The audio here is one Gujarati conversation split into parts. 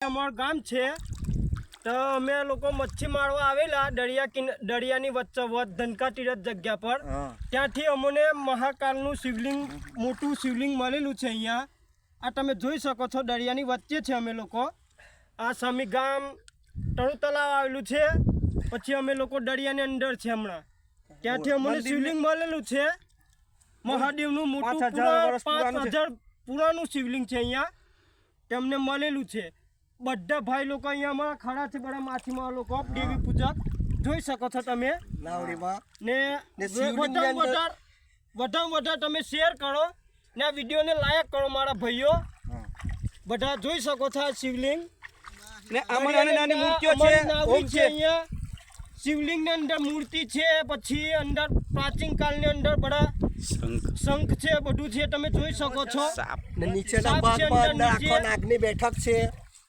અમારું ગામ છે તો અમે લોકો મચ્છી મારવા આવેલા દરિયાની વચ્ચોવચ ધનકા તીરથ જગ્યા પર ત્યાંથી અમને મહાકાલનું શિવલિંગ મોટું શિવલિંગ મળેલું છે અહીંયા આ તમે જોઈ શકો છો દરિયાની વચ્ચે છે અમે લોકો આ સમી ગામ તળુ તળાવ આવેલું છે પછી અમે લોકો દરિયાની અંદર છે હમણાં ત્યાંથી અમને શિવલિંગ મળેલું છે મહાદેવનું મોટું 5000 પુરાનું શિવલિંગ છે અહીંયા તેમને મળેલું છે બધા ભાઈ લોકો અહીંયા અમારા ખડા છે બધા માછીમાર લોકો દેવી પૂજક જોઈ શકો છો તમે ને વધારે તમે શેર કરો ને આ વિડીયોને લાયક કરો મારા ભાઈઓ બધા જોઈ શકો છો આ શિવલિંગ ને આમાં નાની મૂર્તિઓ છે અહીંયા શિવલિંગની અંદર મૂર્તિ છે પછી અંદર પ્રાચીન કાળની અંદર બધા શંખ છે બધું છે તમે જોઈ શકો છો નીચેના ભાગમાં નાગની બેઠક છે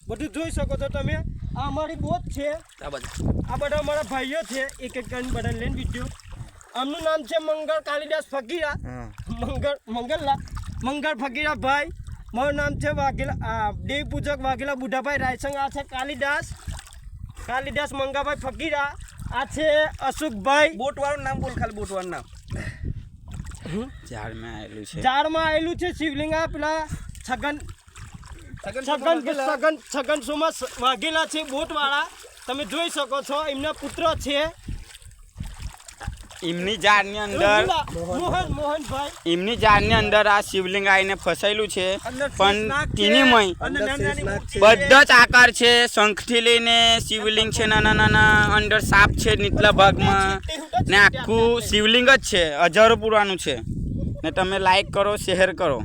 બધું જોઈ શકો છો તમે આ અમારી બોટ છે આ બધા અમારા ભાઈઓ છે એક કરીને બધા લઈને વિડીયો આમનું નામ છે મંગળ કાલિદાસ ફકીરા મંગળ ફકીરા ભાઈ મારું નામ છે વાઘેલા દેવ પૂજક વાઘેલા બુઢાભાઈ રાયસંગ આ છે કાલિદાસ મંગાભાઈ ફકીરા આ છે અશોકભાઈ બોટવાળું નામ બોલ ખાલી બોટવાળું નામ ઝાડમાં આવેલું છે શિવલિંગ આ પેલા છગન સોમાં વાઘેલા છે બોટ વાળા તમે જોઈ શકો છો એમના પુત્ર છે એમની ઝાડની અંદર મોહનભાઈ એમની ઝાડની અંદર આ શિવલિંગ આવીને ફસાયેલું છે પણ ટીનીમય બધા જ આકાર છે શંખથી લઈને શિવલિંગ છે નાના અંદર સાપ છે નીચલા ભાગમાં ને આખું શિવલિંગ જ છે હજારો પુરાનું છે ને તમે લાઈક કરો શેર કરો.